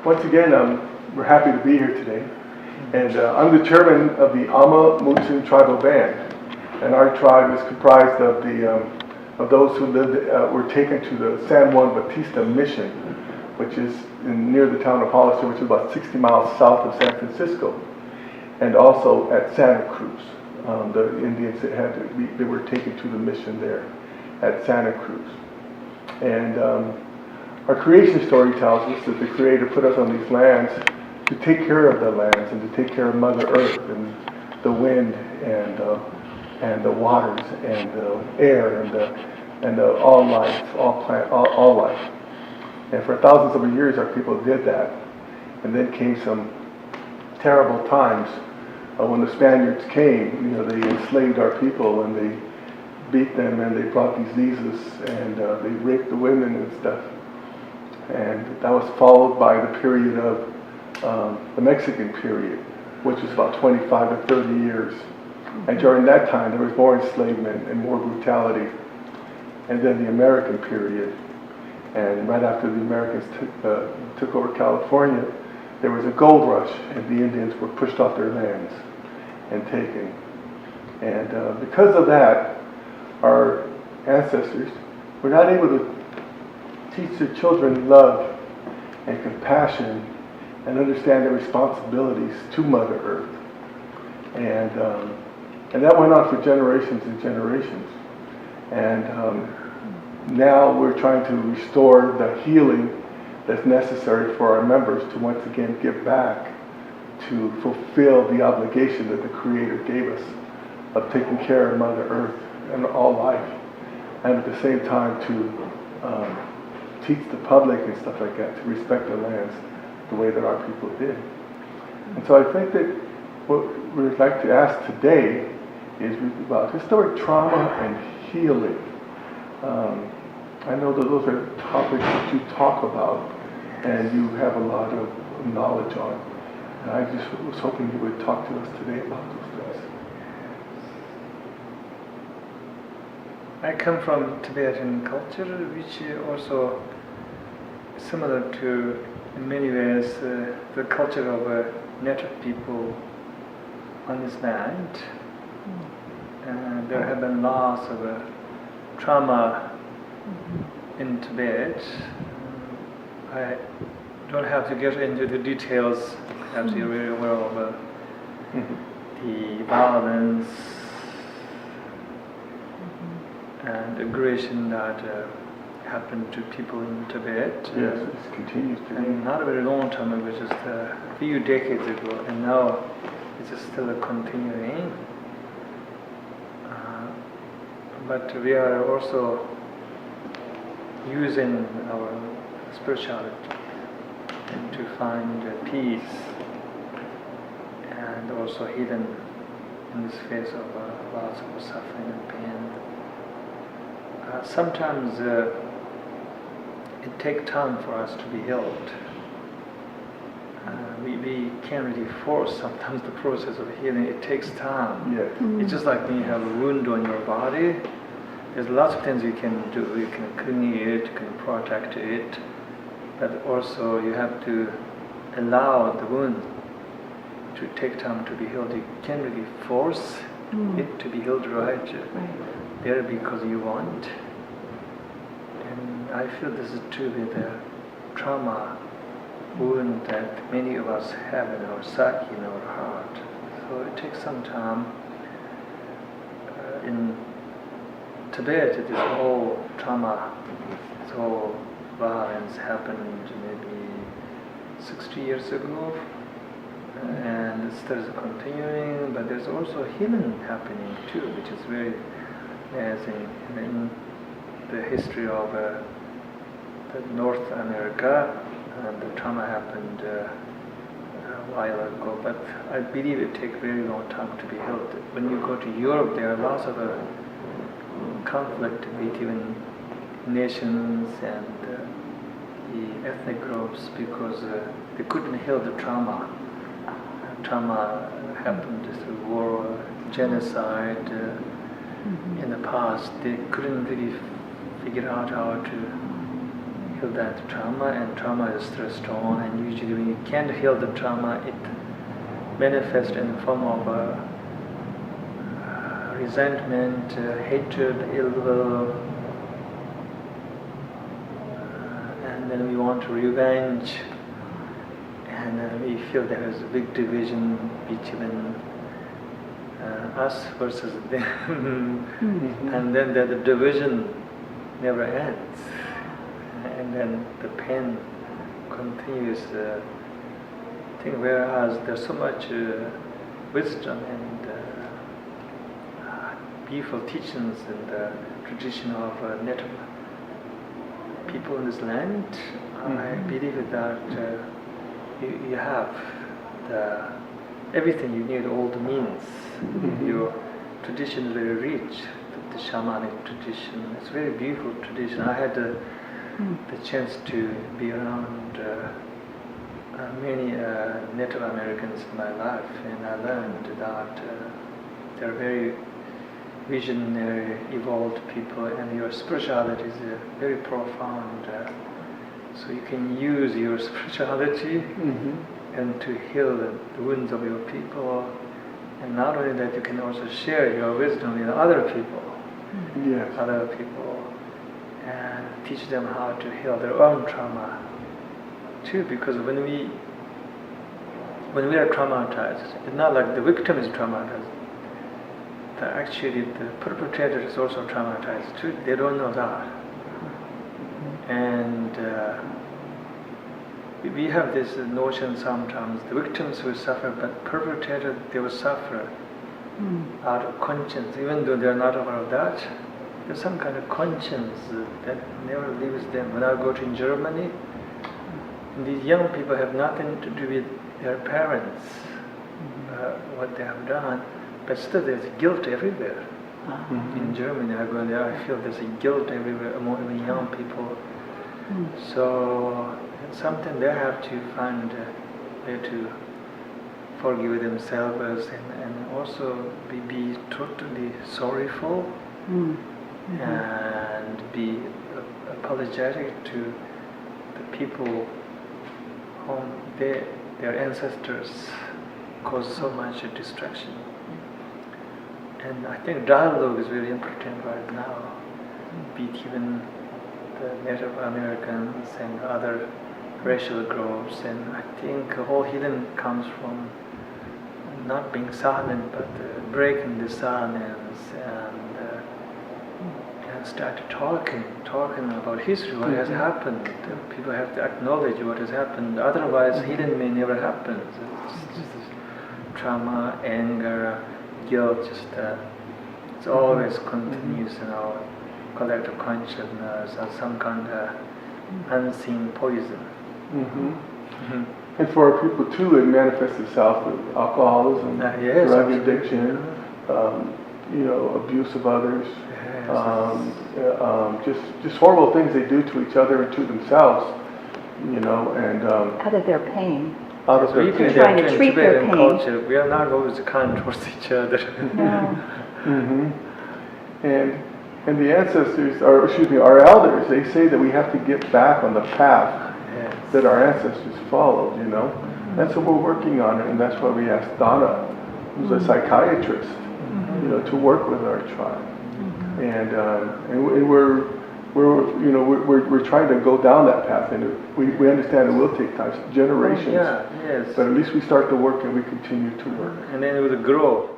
Once again, we're happy to be here today. And I'm the chairman of the Ama Mutsun tribal band. And our tribe is comprised of those who were taken to the San Juan Bautista mission, which is near the town of Hollister, which is about 60 miles south of San Francisco, and also at Santa Cruz. The Indians they were taken to the mission there at Santa Cruz. And our creation story tells us that the Creator put us on these lands to take care of the lands and to take care of Mother Earth and the wind and the waters and the air and all life, all life. And for thousands of years, our people did that. And then came some terrible times when the Spaniards came. They enslaved our people and they beat them and they brought diseases and they raped the women and stuff. And that was followed by the period of the Mexican period, which was about 25 to 30 years. And during that time, there was more enslavement and more brutality. And then the American period. And right after the Americans took over California, there was a gold rush, and the Indians were pushed off their lands and taken. And because of that, our ancestors were not able to teach their children love and compassion and understand their responsibilities to Mother Earth. And that went on for generations and generations. And now we're trying to restore the healing that's necessary for our members to once again give back to fulfill the obligation that the Creator gave us of taking care of Mother Earth and all life, and at the same time to teach the public and stuff like that to respect their lands the way that our people did. And so I think that what we'd like to ask today is about historic trauma and healing. I know that those are topics that you talk about and you have a lot of knowledge on. And I just was hoping you would talk to us today about those things. I come from Tibetan culture, which is also similar to, in many ways, the culture of native people on this land. There have been lots of trauma in Tibet. I don't have to get into the details, perhaps you're very aware of the violence and aggression that happened to people in Tibet. Yes, it continues to be. And not a very long time ago, just a few decades ago, and now it's still continuing. But we are also using our spirituality and to find peace and also healing in this phase of lots of suffering and pain. Sometimes it takes time for us to be healed. We can't really force sometimes the process of healing. It takes time. Yes. It's just like when you have a wound on your body. There's lots of things you can do. You can clean it, you can protect it, but also you have to allow the wound to take time to be healed. You can't really force it to be healed right there because you want. And I feel this is true with the trauma wound that many of us have in our psyche, in our heart. So it takes some time. In Tibet, this whole trauma, this whole violence happened maybe 60 years ago, and it still is continuing, but there's also healing happening too, which is very amazing. In the history of the North America, and the trauma happened a while ago, but I believe it takes very long time to be healed. When you go to Europe, there are lots of conflict between nations and the ethnic groups because they couldn't heal the trauma. Trauma happened through war, genocide. In the past, they couldn't really figure out how to heal that trauma, and trauma is still strong, and usually when you can't heal the trauma, it manifests in the form of resentment, hatred, ill will, and then we want revenge, and we feel there is a big division between us versus them, and then the division never ends, and then the pain continues. Whereas there's so much wisdom and beautiful teachings in the tradition of native people in this land, I believe that you have everything you need, all the means. Your tradition is very rich, the shamanic tradition. It's a very beautiful tradition. I had the chance to be around many Native Americans in my life, and I learned that they're very visionary, evolved people, and your spirituality is very profound. So you can use your spirituality and to heal the wounds of your people, and not only that, you can also share your wisdom with other people. Yes. Other people, and teach them how to heal their own trauma too. Because when we are traumatized, it's not like the victim is traumatized. Actually, the perpetrator is also traumatized too. They don't know that. And we have this notion sometimes, the victims will suffer, but perpetrators, they will suffer out of conscience, even though they're not aware of that. There's some kind of conscience that never leaves them. When I go to Germany, these young people have nothing to do with their parents, what they have done, but still there's guilt everywhere. In Germany, I go there, I feel there's a guilt everywhere among the young people. So sometimes they have to find a way to forgive themselves and also be totally sorrowful and be apologetic to the people whom their ancestors caused so much destruction. And I think dialogue is very important right now between the Native Americans and other racial groups, and I think the whole healing comes from not being silent, but breaking the silence and start talking about history, what has happened. People have to acknowledge what has happened, otherwise healing may never happen. It's just trauma, anger, guilt, it's always continues in our collective consciousness as some kind of unseen poison. And for our people too, it manifests itself with alcoholism, drug addiction, abuse of others, just horrible things they do to each other and to themselves, and out of their pain. Out of their pain. Trying to treat their pain. Culture, we are not always kind towards each other. No. And the ancestors, our elders, they say that we have to get back on the path that our ancestors followed, That's what we're working on, and that's why we asked Donna, who's a psychiatrist, to work with our tribe. And we're trying to go down that path, and we understand it will take time, generations. But at least we start the work and we continue to work. And then it will grow.